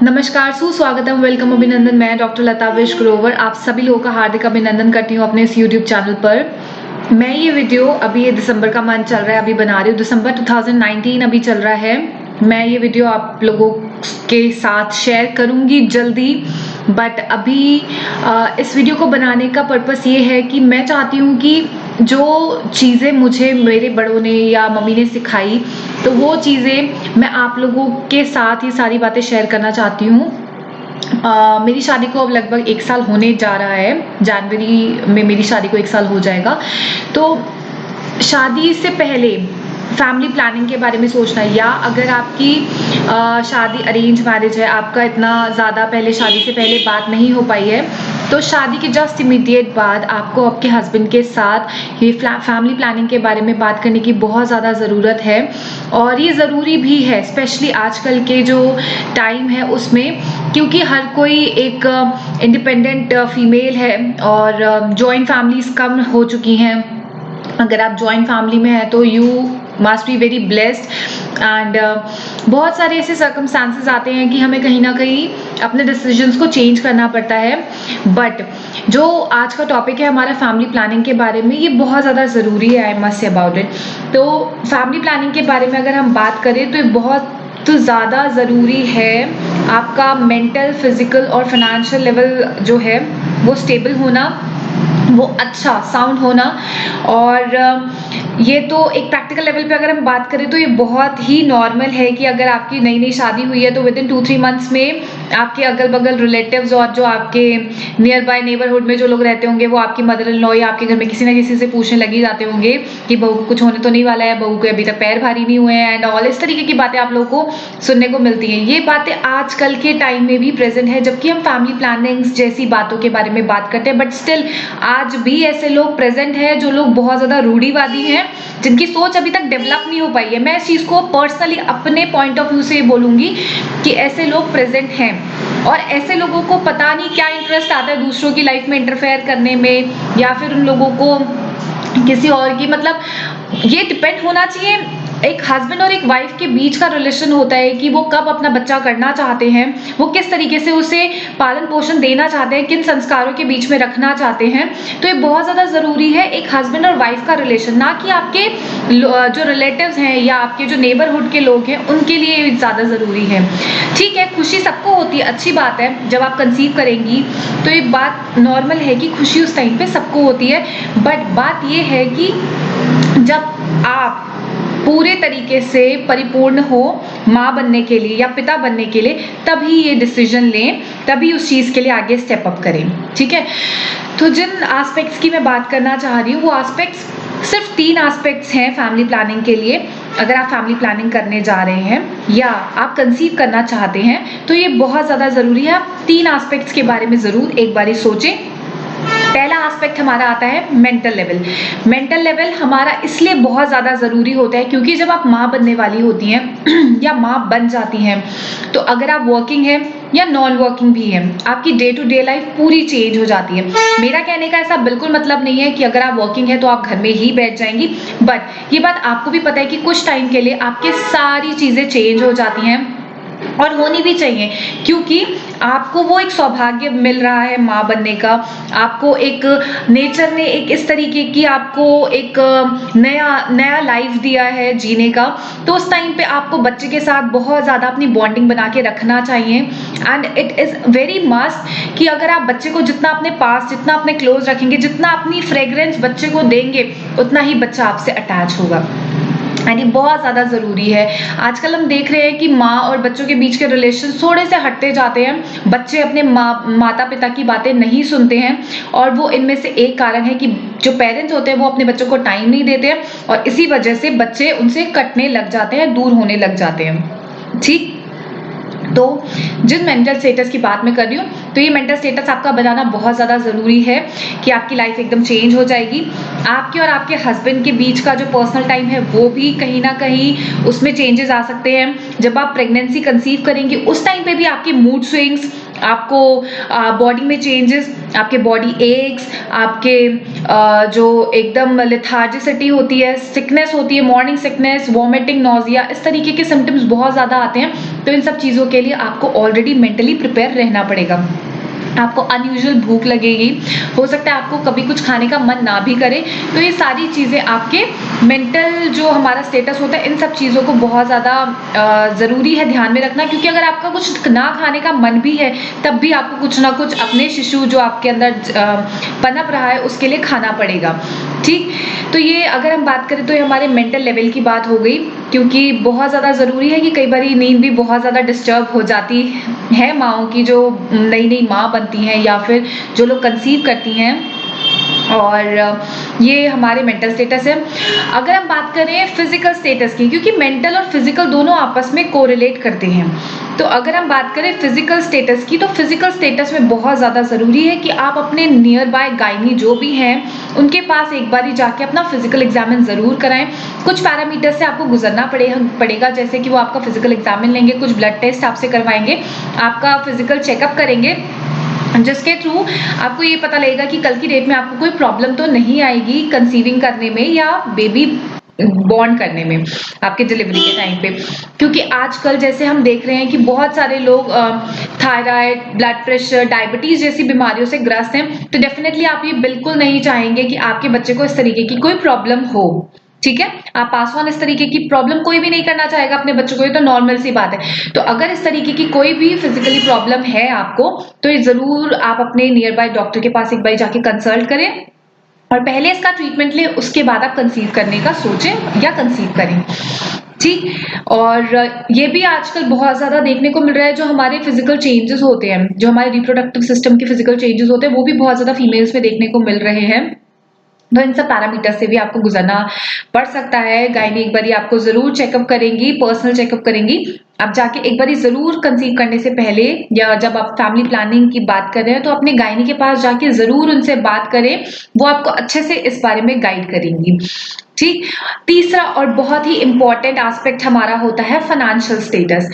नमस्कार, सुस्वागतम, वेलकम, अभिनंदन। मैं डॉक्टर लता विश ग्रोवर आप सभी लोगों का हार्दिक अभिनंदन करती हूँ अपने इस यूट्यूब चैनल पर। मैं ये वीडियो अभी दिसंबर का मंथ चल रहा है, अभी बना रही हूँ। दिसंबर 2019 अभी चल रहा है। मैं ये वीडियो आप लोगों के साथ शेयर करूँगी जल्दी, बट अभी इस वीडियो को बनाने का पर्पस ये है कि मैं चाहती हूँ कि जो चीज़ें मुझे मेरे बड़ों ने या मम्मी ने सिखाई, तो वो चीज़ें मैं आप लोगों के साथ ये सारी बातें शेयर करना चाहती हूँ। मेरी शादी को अब लगभग 1 साल होने जा रहा है। जनवरी में मेरी शादी को 1 साल हो जाएगा। तो शादी से पहले फैमिली प्लानिंग के बारे में सोचना, या अगर आपकी शादी अरेंज मैरिज है, आपका इतना ज़्यादा पहले शादी से पहले बात नहीं हो पाई है, तो शादी के जस्ट इमीडिएट बाद आपको आपके हस्बैंड के साथ ये फैमिली प्लानिंग के बारे में बात करने की बहुत ज़्यादा ज़रूरत है। और ये ज़रूरी भी है, स्पेशली आजकल के जो टाइम है उसमें, क्योंकि हर कोई एक इंडिपेंडेंट फीमेल है और जॉइंट फैमिलीज़ कम हो चुकी हैं। अगर आप जॉइंट फैमिली में हैं तो you must be very blessed. And बहुत सारे ऐसे सर्कमस्टांसेस आते हैं कि हमें कहीं ना कहीं अपने डिसीजंस को चेंज करना पड़ता है। बट जो आज का टॉपिक है हमारा फैमिली प्लानिंग के बारे में, ये बहुत ज़्यादा ज़रूरी है। I must say about it. तो फैमिली प्लानिंग के बारे में अगर हम बात करें तो ये बहुत तो ज़्यादा ज़रूरी है। आपका मेंटल, फिजिकल और फाइनेंशियल लेवल जो है वो स्टेबल होना, वो अच्छा साउंड होना। और ये तो एक प्रैक्टिकल लेवल पे अगर हम बात करें तो ये बहुत ही नॉर्मल है कि अगर आपकी नई नई शादी हुई है तो विद इन 2-3 मंथ्स में आपके अगल बगल रिलेटिव्स और जो आपके नियर बाय नेबरहुड में जो लोग रहते होंगे, वो आपकी मदर इन लॉ या आपके घर में किसी ना किसी से पूछने लगी जाते होंगे कि बहू को कुछ होने तो नहीं वाला है, बहू के अभी तक पैर भारी नहीं हुए हैं, एंड ऑल इस तरीके की बातें आप लोगों को सुनने को मिलती हैं। ये बातें आजकल के टाइम में भी प्रेजेंट है, जबकि हम फैमिली प्लानिंग्स जैसी बातों के बारे में बात करते हैं, बट स्टिल आज भी ऐसे लोग प्रेजेंट हैं जो लोग बहुत ज़्यादा रूढ़िवादी हैं, जिनकी सोच अभी तक डेवलप नहीं हो पाई है। मैं इस चीज़ को पर्सनली अपने पॉइंट ऑफ व्यू से बोलूँगी कि ऐसे लोग प्रेजेंट हैं, और ऐसे लोगों को पता नहीं क्या इंटरेस्ट आता है दूसरों की लाइफ में इंटरफेयर करने में, या फिर उन लोगों को किसी और की, मतलब ये डिपेंड होना चाहिए। एक हस्बैंड और एक वाइफ के बीच का रिलेशन होता है कि वो कब अपना बच्चा करना चाहते हैं, वो किस तरीके से उसे पालन पोषण देना चाहते हैं, किन संस्कारों के बीच में रखना चाहते हैं। तो ये बहुत ज़्यादा ज़रूरी है एक हस्बैंड और वाइफ का रिलेशन, ना कि आपके जो रिलेटिव्स हैं या आपके जो नेबरहुड के लोग हैं उनके लिए ज़्यादा ज़रूरी है। ठीक है, खुशी सबको होती है, अच्छी बात है। जब आप कंसीव करेंगी तो ये बात नॉर्मल है कि खुशी उस टाइम पे सबको होती है, बट बात ये है कि जब आप पूरे तरीके से परिपूर्ण हो माँ बनने के लिए या पिता बनने के लिए, तभी ये डिसीजन लें, तभी उस चीज़ के लिए आगे स्टेप अप करें। ठीक है, तो जिन एस्पेक्ट्स की मैं बात करना चाह रही हूँ, वो एस्पेक्ट्स सिर्फ 3 एस्पेक्ट्स हैं फैमिली प्लानिंग के लिए। अगर आप फैमिली प्लानिंग करने जा रहे हैं या आप कंसीव करना चाहते हैं तो ये बहुत ज़्यादा ज़रूरी है। आप 3 एस्पेक्ट्स के बारे में ज़रूर एक बारी सोचें। पहला एस्पेक्ट हमारा आता है मेंटल लेवल। मेंटल लेवल हमारा इसलिए बहुत ज़्यादा ज़रूरी होता है क्योंकि जब आप माँ बनने वाली होती हैं या माँ बन जाती हैं, तो अगर आप वर्किंग हैं या नॉन वर्किंग भी हैं, आपकी डे टू डे लाइफ पूरी चेंज हो जाती है। मेरा कहने का ऐसा बिल्कुल मतलब नहीं है कि अगर आप वर्किंग है तो आप घर में ही बैठ जाएंगी, बट ये बात आपको भी पता है कि कुछ टाइम के लिए आपके सारी चीज़ें चेंज हो जाती हैं, और होनी भी चाहिए, क्योंकि आपको वो एक सौभाग्य मिल रहा है माँ बनने का। आपको एक नेचर ने एक इस तरीके की आपको एक नया लाइफ दिया है जीने का। तो उस टाइम पे आपको बच्चे के साथ बहुत ज़्यादा अपनी बॉन्डिंग बना के रखना चाहिए। And it is very must कि अगर आप बच्चे को जितना अपने पास, जितना अपने क्लोज रखेंगे, जितना अपनी फ्रेग्रेंस बच्चे को देंगे, उतना ही बच्चा आपसे अटैच होगा। यानी बहुत ज़्यादा ज़रूरी है। आजकल हम देख रहे हैं कि माँ और बच्चों के बीच के रिलेशन थोड़े से हटते जाते हैं। बच्चे अपने माता पिता की बातें नहीं सुनते हैं, और वो इनमें से एक कारण है कि जो पेरेंट्स होते हैं वो अपने बच्चों को टाइम नहीं देते हैं, और इसी वजह से बच्चे उनसे कटने लग जाते हैं, दूर होने लग जाते हैं। ठीक, तो जिन मेंटल स्टेटस की बात मैं कर रही हूँ, तो ये मेंटल स्टेटस आपका बनाना बहुत ज़्यादा ज़रूरी है कि आपकी लाइफ एकदम चेंज हो जाएगी। आपके और आपके हस्बैंड के बीच का जो पर्सनल टाइम है वो भी कहीं ना कहीं उसमें चेंजेस आ सकते हैं। जब आप प्रेगनेंसी कंसीव करेंगी उस टाइम पे भी आपके मूड स्विंग्स, आपको बॉडी में चेंजेस, आपके बॉडी एक्स, आपके जो एकदम लेथार्जिसिटी होती है, सिकनेस होती है, मॉर्निंग सिकनेस, वॉमिटिंग, नोजिया, इस तरीके के सिम्टम्स बहुत ज़्यादा आते हैं। तो इन सब चीज़ों के लिए आपको ऑलरेडी मेंटली प्रिपेयर रहना पड़ेगा। आपको अनयूजुअल भूख लगेगी, हो सकता है आपको कभी कुछ खाने का मन ना भी करे, तो ये सारी चीज़ें आपके मेंटल जो हमारा स्टेटस होता है इन सब चीज़ों को बहुत ज़्यादा ज़रूरी है ध्यान में रखना, क्योंकि अगर आपका कुछ ना खाने का मन भी है तब भी आपको कुछ ना कुछ अपने शिशु जो आपके अंदर पनप रहा है उसके लिए खाना पड़ेगा। ठीक, तो ये अगर हम बात करें तो ये हमारे मेंटल लेवल की बात हो गई, क्योंकि बहुत ज़्यादा ज़रूरी है कि कई बार नींद भी बहुत ज़्यादा डिस्टर्ब हो जाती है माँओं की, जो नई नई माँ बनती हैं या फिर जो लोग कंसीव करती हैं, और ये हमारे मेंटल स्टेटस है। अगर हम बात करें फिजिकल स्टेटस की, क्योंकि मेंटल और फिजिकल दोनों आपस में कोरिलेट करते हैं, तो अगर हम बात करें फिजिकल स्टेटस की, तो फिजिकल स्टेटस में बहुत ज़्यादा ज़रूरी है कि आप अपने नियर बाय गायनी जो भी हैं उनके पास एक बारी जाके अपना फिजिकल एग्जामिन ज़रूर कराएं। कुछ पैरामीटर से आपको गुजरना पड़ेगा, जैसे कि वो आपका फिजिकल एग्जामिन लेंगे, कुछ ब्लड टेस्ट आपसे करवाएंगे, आपका फिजिकल चेकअप करेंगे, जिसके थ्रू आपको ये पता लगेगा कि कल की डेट में आपको कोई प्रॉब्लम तो नहीं आएगी कंसीविंग करने में या बेबी बॉर्न करने में आपके डिलीवरी के टाइम पे। क्योंकि आजकल जैसे हम देख रहे हैं कि बहुत सारे लोग थायराइड, ब्लड प्रेशर, डायबिटीज जैसी बीमारियों से ग्रस्त हैं, तो डेफिनेटली आप ये बिल्कुल नहीं चाहेंगे कि आपके बच्चे को इस तरीके की कोई प्रॉब्लम हो। ठीक है, आप पास ऑन इस तरीके की प्रॉब्लम कोई भी नहीं करना चाहेगा अपने बच्चों को, ये तो नॉर्मल सी बात है। तो अगर इस तरीके की कोई भी फिजिकली प्रॉब्लम है आपको, तो ये जरूर आप अपने नियर बाय डॉक्टर के पास एक बार जाके कंसल्ट करें और पहले इसका ट्रीटमेंट लें, उसके बाद आप कंसीव करने का सोचें या कंसीव करें। ठीक, और ये भी आजकल बहुत ज्यादा देखने को मिल रहा है, जो हमारे फिजिकल चेंजेस होते हैं, जो हमारे रिप्रोडक्टिव सिस्टम के फिजिकल चेंजेस होते हैं, वो भी बहुत ज्यादा फीमेल्स में देखने को मिल रहे हैं। तो इन सब पैरामीटर से भी आपको गुजरना पड़ सकता है। गायनी एक बारी आपको जरूर चेकअप करेंगी, पर्सनल चेकअप करेंगी। आप जाके एक बारी जरूर कंसीव करने से पहले या जब आप फैमिली प्लानिंग की बात कर रहे हैं तो अपने गायनी के पास जाके जरूर उनसे बात करें, वो आपको अच्छे से इस बारे में गाइड करेंगी। ठीक, तीसरा और बहुत ही इंपॉर्टेंट एस्पेक्ट हमारा होता है फाइनेंशियल स्टेटस।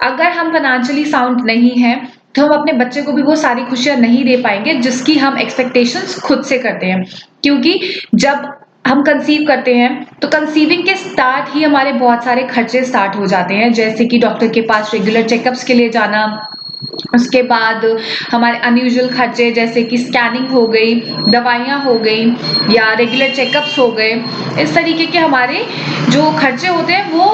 अगर हम फाइनेंशियली साउंड नहीं है तो हम अपने बच्चे को भी वो सारी खुशियां नहीं दे पाएंगे जिसकी हम एक्सपेक्टेशंस खुद से करते हैं। क्योंकि जब हम कंसीव करते हैं तो कंसीविंग के स्टार्ट ही हमारे बहुत सारे खर्चे स्टार्ट हो जाते हैं, जैसे कि डॉक्टर के पास रेगुलर चेकअप्स के लिए जाना, उसके बाद हमारे अनयूजुअल खर्चे जैसे कि स्कैनिंग हो गई, दवाइयाँ हो गई या रेगुलर चेकअप्स हो गए। इस तरीके के हमारे जो खर्चे होते हैं वो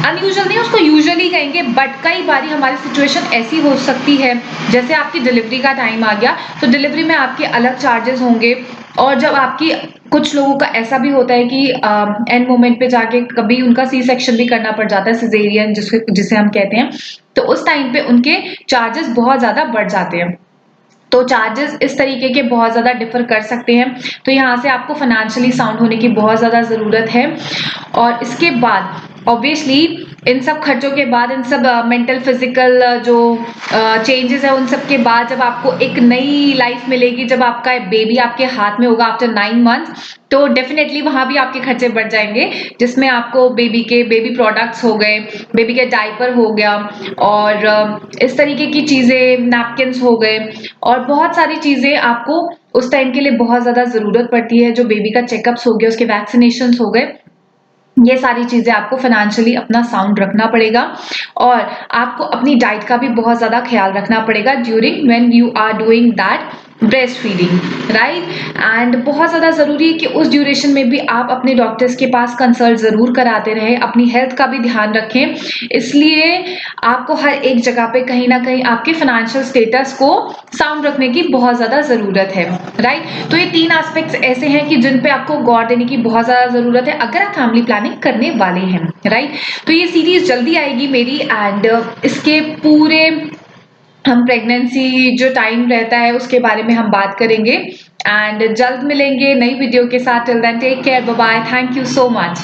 अनयूजुअल नहीं, उसको यूजुअली कहेंगे, बट कई बारी हमारी सिचुएशन ऐसी हो सकती है, जैसे आपकी डिलीवरी का टाइम आ गया तो डिलीवरी में आपके अलग चार्जेस होंगे। और जब आपकी कुछ लोगों का ऐसा भी होता है कि एंड मोमेंट पे जाके कभी उनका सी सेक्शन भी करना पड़ जाता है, सिजेरियन जिसे हम कहते हैं, तो उस टाइम पे उनके चार्जेस बहुत ज्यादा बढ़ जाते हैं। तो चार्जेस इस तरीके के बहुत ज्यादा डिफर कर सकते हैं, तो यहाँ से आपको फाइनेंशियली साउंड होने की बहुत ज्यादा जरूरत है। और इसके बाद ऑब्वियसली इन सब खर्चों के बाद, इन सब मेंटल फिजिकल जो चेंजेस है उन सब के बाद जब आपको एक नई लाइफ मिलेगी, जब आपका बेबी आपके हाथ में होगा आफ्टर 9 मंथ्स, तो डेफिनेटली वहां भी आपके खर्चे बढ़ जाएंगे, जिसमें आपको बेबी प्रोडक्ट्स हो गए, बेबी के डायपर हो गया और इस तरीके की चीजें, नैपकिन्स हो गए और बहुत सारी चीजें आपको उस टाइम के लिए बहुत ज्यादा जरूरत पड़ती है। जो बेबी का चेकअप्स हो गया, उसके वैक्सीनेशंस हो गए, ये सारी चीजें आपको फाइनेंशियली अपना साउंड रखना पड़ेगा। और आपको अपनी डाइट का भी बहुत ज्यादा ख्याल रखना पड़ेगा during when you are doing that breast feeding, right. And बहुत ज्यादा जरूरी है कि उस ड्यूरेशन में भी आप अपने डॉक्टर्स के पास कंसल्ट जरूर कराते रहें, अपनी हेल्थ का भी ध्यान रखें। इसलिए आपको हर एक जगह पे कहीं ना कहीं आपके फाइनेंशियल स्टेटस को साउंड रखने की बहुत ज्यादा जरूरत है, राइट। तो ये 3 एस्पेक्ट्स ऐसे हैं कि जिन पे आपको गौर देने की बहुत ज्यादा जरूरत है अगर आप फैमिली प्लानिंग करने वाले हैं, राइट। तो ये सीरीज जल्दी आएगी मेरी, एंड इसके पूरे हम प्रेगनेंसी जो टाइम रहता है उसके बारे में हम बात करेंगे, एंड जल्द मिलेंगे नई वीडियो के साथ। Till then take care, bye bye, thank you so much.